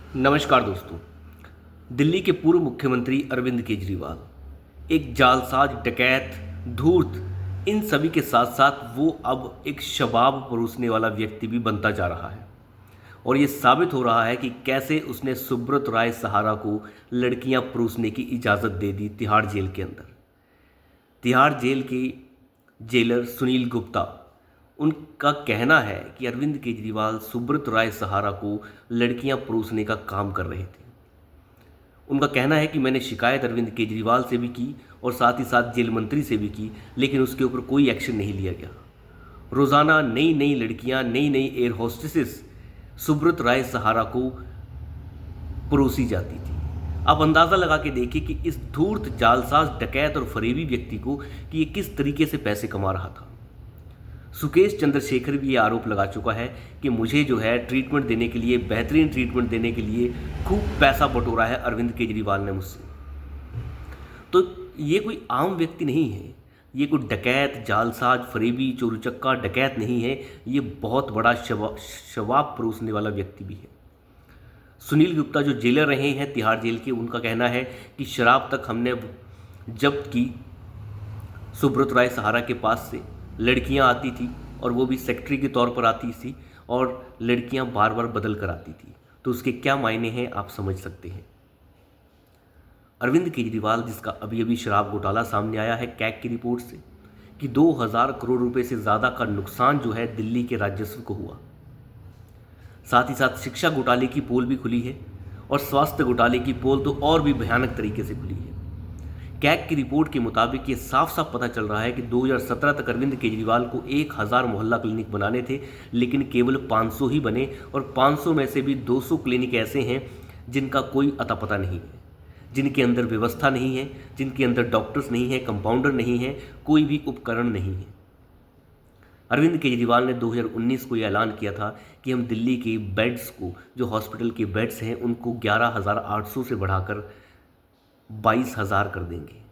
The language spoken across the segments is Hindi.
नमस्कार दोस्तों। दिल्ली के पूर्व मुख्यमंत्री अरविंद केजरीवाल एक जालसाज, डकैत, धूर्त, इन सभी के साथ साथ वो अब एक शबाब परोसने वाला व्यक्ति भी बनता जा रहा है। और ये साबित हो रहा है कि कैसे उसने सुब्रत राय सहारा को लड़कियां परोसने की इजाज़त दे दी तिहाड़ जेल के अंदर। तिहाड़ जेल के जेलर सुनील गुप्ता, उनका कहना है कि अरविंद केजरीवाल सुब्रत राय सहारा को लड़कियां परोसने का काम कर रहे थे। उनका कहना है कि मैंने शिकायत अरविंद केजरीवाल से भी की और साथ ही साथ जेल मंत्री से भी की, लेकिन उसके ऊपर कोई एक्शन नहीं लिया गया। रोज़ाना नई नई लड़कियां, नई नई एयर होस्टेसेस सुब्रत राय सहारा को परोसी जाती थी। आप अंदाज़ा लगा के देखिए कि इस धूर्त, जालसाज, डकैत और फरेबी व्यक्ति को कि ये किस तरीके से पैसे कमा रहा था। सुकेश चंद्रशेखर भी ये आरोप लगा चुका है कि मुझे जो है ट्रीटमेंट देने के लिए, बेहतरीन ट्रीटमेंट देने के लिए खूब पैसा बटोरा है अरविंद केजरीवाल ने मुझसे। तो ये कोई आम व्यक्ति नहीं है, ये कोई डकैत, जालसाज, फरेबी, चोरचक्का डकैत नहीं है, ये बहुत बड़ा शवाब परोसने वाला व्यक्ति भी है। सुनील गुप्ता जो जेलर रहे हैं तिहाड़ जेल के, उनका कहना है कि शराब तक हमने जब्त की सुब्रत राय सहारा के पास से। लड़कियां आती थी और वो भी सेक्रेटरी के तौर पर आती थी और लड़कियां बार बार बदल कर आती थी। तो उसके क्या मायने हैं आप समझ सकते हैं। अरविंद केजरीवाल, जिसका अभी अभी शराब घोटाला सामने आया है कैग की रिपोर्ट से कि 2000 करोड़ रुपए से ज़्यादा का नुकसान जो है दिल्ली के राजस्व को हुआ। साथ ही साथ शिक्षा घोटाले की पोल भी खुली है और स्वास्थ्य घोटाले की पोल तो और भी भयानक तरीके से खुली है। कैग की रिपोर्ट के मुताबिक ये साफ साफ पता चल रहा है कि 2017 तक अरविंद केजरीवाल को 1000 मोहल्ला क्लिनिक बनाने थे, लेकिन केवल 500 ही बने और 500 में से भी 200 क्लिनिक ऐसे हैं जिनका कोई अता पता नहीं है, जिनके अंदर व्यवस्था नहीं है, जिनके अंदर डॉक्टर्स नहीं है, कंपाउंडर नहीं है, कोई भी उपकरण नहीं है। अरविंद केजरीवाल ने 2019 को यह ऐलान किया था कि हम दिल्ली के बेड्स को, जो हॉस्पिटल के बेड्स हैं, उनको 11,800 से बढ़ाकर 22,000 कर देंगे।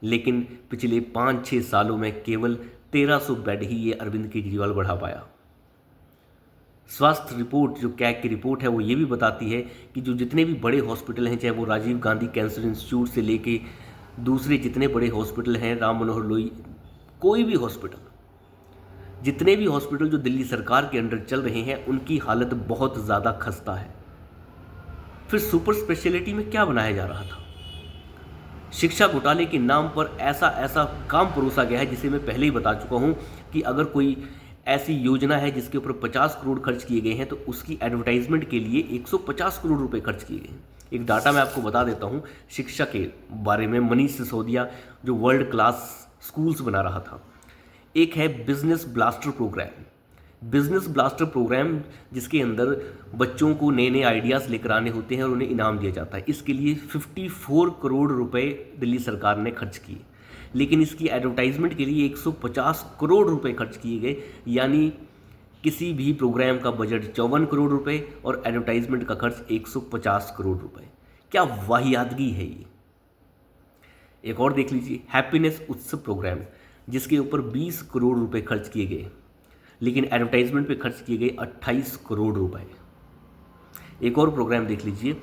लेकिन पिछले 5-6 सालों में केवल 1300 बेड ही ये अरविंद केजरीवाल बढ़ा पाया। स्वास्थ्य रिपोर्ट, जो कैग की रिपोर्ट है, वो ये भी बताती है कि जो जितने भी बड़े हॉस्पिटल हैं, चाहे वो राजीव गांधी कैंसर इंस्टीट्यूट से लेके दूसरे जितने बड़े हॉस्पिटल हैं, राम मनोहर लोई, कोई भी हॉस्पिटल, जितने भी हॉस्पिटल जो दिल्ली सरकार के अंडर चल रहे हैं, उनकी हालत बहुत ज़्यादा खस्ता है। फिर सुपर स्पेशलिटी में क्या बनाया जा रहा था? शिक्षा घोटाले के नाम पर ऐसा ऐसा काम परोसा गया है, जिसे मैं पहले ही बता चुका हूं कि अगर कोई ऐसी योजना है जिसके ऊपर 50 करोड़ खर्च किए गए हैं तो उसकी एडवर्टाइजमेंट के लिए 150 करोड़ रुपए खर्च किए गए हैं। एक डाटा मैं आपको बता देता हूं शिक्षा के बारे में। मनीष सिसोदिया जो वर्ल्ड क्लास स्कूल्स बना रहा था, एक है business blaster program. Business blaster program जिसके अंदर बच्चों को नए नए आइडियाज़ लेकर आने होते हैं और उन्हें इनाम दिया जाता है। इसके लिए 54 करोड़ रुपए दिल्ली सरकार ने खर्च किए, लेकिन इसकी एडवर्टाइजमेंट के लिए 150 करोड़ रुपए खर्च किए गए। यानी किसी भी प्रोग्राम का बजट 54 करोड़ रुपए और एडवर्टाइजमेंट का खर्च 150 करोड़ रुपए। क्या वाहियादगी है ये। एक और देख लीजिए, हैप्पीनेस उत्सव प्रोग्राम, जिसके ऊपर 20 करोड़ रुपए खर्च किए गए, लेकिन एडवर्टाइजमेंट पे खर्च किए गए 28 करोड़ रुपए। एक और प्रोग्राम देख लीजिए,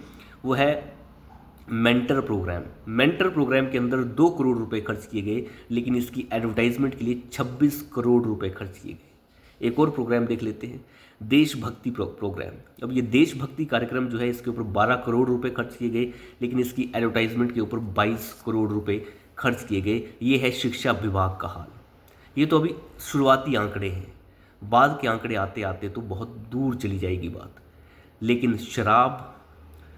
वो है मेंटर प्रोग्राम। मेंटर प्रोग्राम के अंदर 2 करोड़ रुपए खर्च किए गए, लेकिन इसकी एडवर्टाइजमेंट के लिए 26 करोड़ रुपए खर्च किए गए। एक और प्रोग्राम देख लेते हैं, देशभक्ति प्रोग्राम। अब ये देशभक्ति कार्यक्रम जो है, इसके ऊपर 12 करोड़ रुपए खर्च किए गए, लेकिन इसकी एडवर्टाइजमेंट के ऊपर 22 करोड़ रुपए खर्च किए गए। ये है शिक्षा विभाग का हाल। ये तो अभी शुरुआती आंकड़े हैं, बाद के आंकड़े आते आते तो बहुत दूर चली जाएगी बात। लेकिन शराब,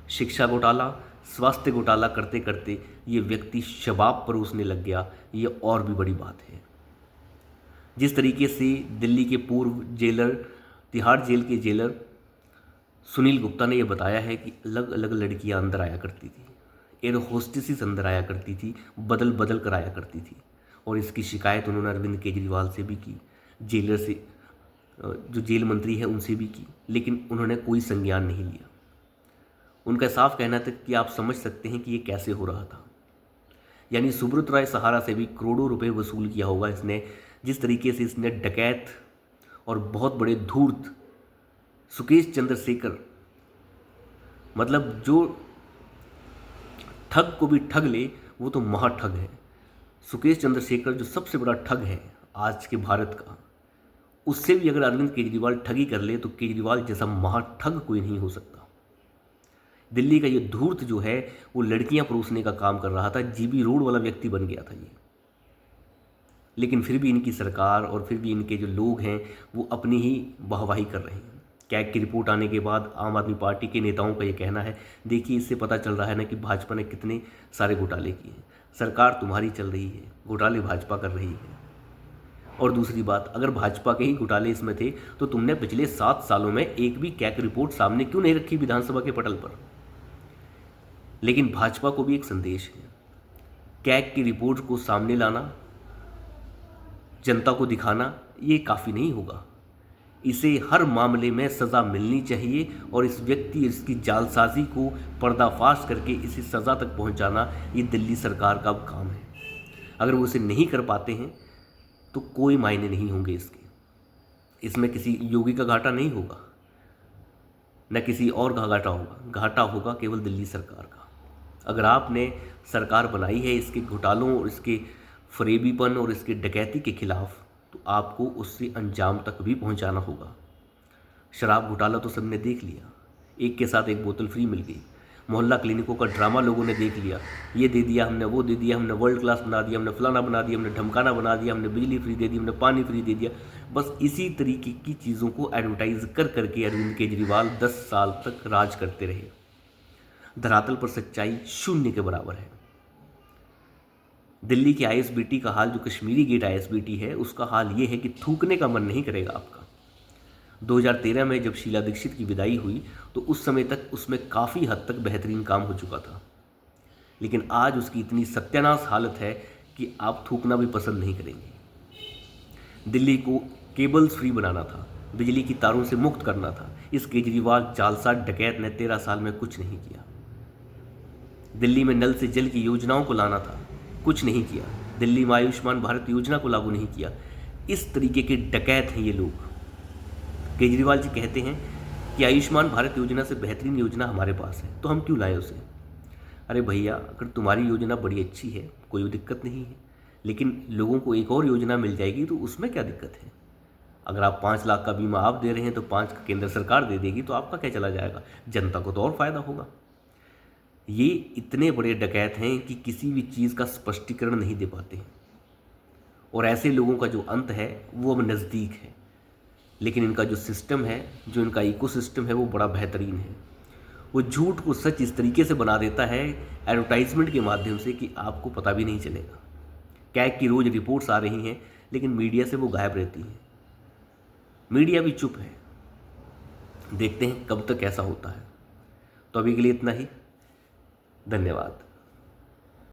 शिक्षा घोटाला, स्वास्थ्य घोटाला करते करते ये व्यक्ति शबाब परोसने लग गया, ये और भी बड़ी बात है। जिस तरीके से दिल्ली के पूर्व जेलर, तिहाड़ जेल के जेलर सुनील गुप्ता ने यह बताया है कि अलग अलग लड़कियां अंदर आया करती थी, एयर होस्टेसेस अंदर आया करती थी, बदल बदल कर आया करती थी, और इसकी शिकायत उन्होंने अरविंद केजरीवाल से भी की, जेलर से, जो जेल मंत्री है, उनसे भी की, लेकिन उन्होंने कोई संज्ञान नहीं लिया। उनका साफ कहना था कि आप समझ सकते हैं कि ये कैसे हो रहा था। यानी सुब्रत राय सहारा से भी करोड़ों रुपए वसूल किया होगा इसने। जिस तरीके से इसने डकैत और बहुत बड़े धूर्त सुकेश चंद्रशेखर मतलब जो ठग को भी ठग ले वो तो महाठग है। सुकेश चंद्रशेखर जो सबसे बड़ा ठग है आज के भारत का, उससे भी अगर अरविंद केजरीवाल ठगी कर ले तो केजरीवाल जैसा महाठग कोई नहीं हो सकता। दिल्ली का ये धूर्त जो है वो लड़कियां परोसने का काम कर रहा था, जीबी रोड वाला व्यक्ति बन गया था ये। लेकिन फिर भी इनकी सरकार और फिर भी इनके जो लोग हैं वो अपनी ही वाहवाही कर रहे हैं। कैग की रिपोर्ट आने के बाद आम आदमी पार्टी के नेताओं का ये कहना है, देखिए इससे पता चल रहा है ना कि भाजपा ने कितने सारे घोटाले किए हैं। सरकार तुम्हारी चल रही है, घोटाले भाजपा कर रही है। और दूसरी बात, अगर भाजपा के ही घोटाले इसमें थे तो तुमने पिछले 7 सालों में एक भी कैग रिपोर्ट सामने क्यों नहीं रखी विधानसभा के पटल पर। लेकिन भाजपा को भी एक संदेश है, कैग की रिपोर्ट को सामने लाना, जनता को दिखाना, ये काफ़ी नहीं होगा। इसे हर मामले में सज़ा मिलनी चाहिए और इस व्यक्ति इसकी जालसाजी को पर्दाफाश करके इसे सज़ा तक पहुंचाना ये दिल्ली सरकार का अब काम है। अगर वो इसे नहीं कर पाते हैं तो कोई मायने नहीं होंगे इसके। इसमें किसी योगी का घाटा नहीं होगा, न किसी और का घाटा होगा। घाटा होगा केवल दिल्ली सरकार का। अगर आपने सरकार बनाई है इसके घोटालों और इसके फरेबीपन और इसके डकैती के खिलाफ, तो आपको उससे अंजाम तक भी पहुंचाना होगा। शराब घोटाला तो सबने देख लिया, एक के साथ एक बोतल फ्री मिल गई। मोहल्ला क्लिनिकों का ड्रामा लोगों ने देख लिया, ये दे दिया हमने, वो दे दिया हमने, वर्ल्ड क्लास बना दिया हमने, फलाना बना दिया हमने, ढमकाना बना दिया हमने, बिजली फ्री दे दी हमने, पानी फ्री दे दिया। बस इसी तरीके की चीज़ों को एडवर्टाइज कर करके अरविंद केजरीवाल 10 साल तक राज करते रहे। धरातल पर सच्चाई शून्य के बराबर है। दिल्ली के आईएसबीटी का हाल, जो कश्मीरी गेट आईएसबीटी है, उसका हाल ये है कि थूकने का मन नहीं करेगा आपका। 2013 में जब शीला दीक्षित की विदाई हुई तो उस समय तक उसमें काफ़ी हद तक बेहतरीन काम हो चुका था, लेकिन आज उसकी इतनी सत्यानाश हालत है कि आप थूकना भी पसंद नहीं करेंगे। दिल्ली को केबल्स फ्री बनाना था, बिजली की तारों से मुक्त करना था। इस केजरीवाल जालसाज डकैत ने 13 साल में कुछ नहीं किया। दिल्ली में नल से जल की योजनाओं को लाना था, कुछ नहीं किया। दिल्ली में आयुष्मान भारत योजना को लागू नहीं किया। इस तरीके के डकैत हैं ये लोग। केजरीवाल जी कहते हैं कि आयुष्मान भारत योजना से बेहतरीन योजना हमारे पास है, तो हम क्यों लाएं उसे। अरे भैया, अगर तुम्हारी योजना बड़ी अच्छी है, कोई दिक्कत नहीं है, लेकिन लोगों को एक और योजना मिल जाएगी तो उसमें क्या दिक्कत है। अगर आप 5 लाख का बीमा आप दे रहे हैं तो 5 का केंद्र सरकार दे देगी, तो आपका क्या चला जाएगा, जनता को तो और फायदा होगा। ये इतने बड़े डकैत हैं कि किसी भी चीज़ का स्पष्टीकरण नहीं दे पाते हैं, और ऐसे लोगों का जो अंत है वो अब नज़दीक है। लेकिन इनका जो सिस्टम है, जो इनका इकोसिस्टम है, वो बड़ा बेहतरीन है। वो झूठ को सच इस तरीके से बना देता है एडवर्टाइजमेंट के माध्यम से कि आपको पता भी नहीं चलेगा। कैग की रोज़ रिपोर्ट्स आ रही हैं, लेकिन मीडिया से वो गायब रहती हैं। मीडिया भी चुप है। देखते हैं कब तक ऐसा होता है। तो अभी के लिए इतना ही। धन्यवाद।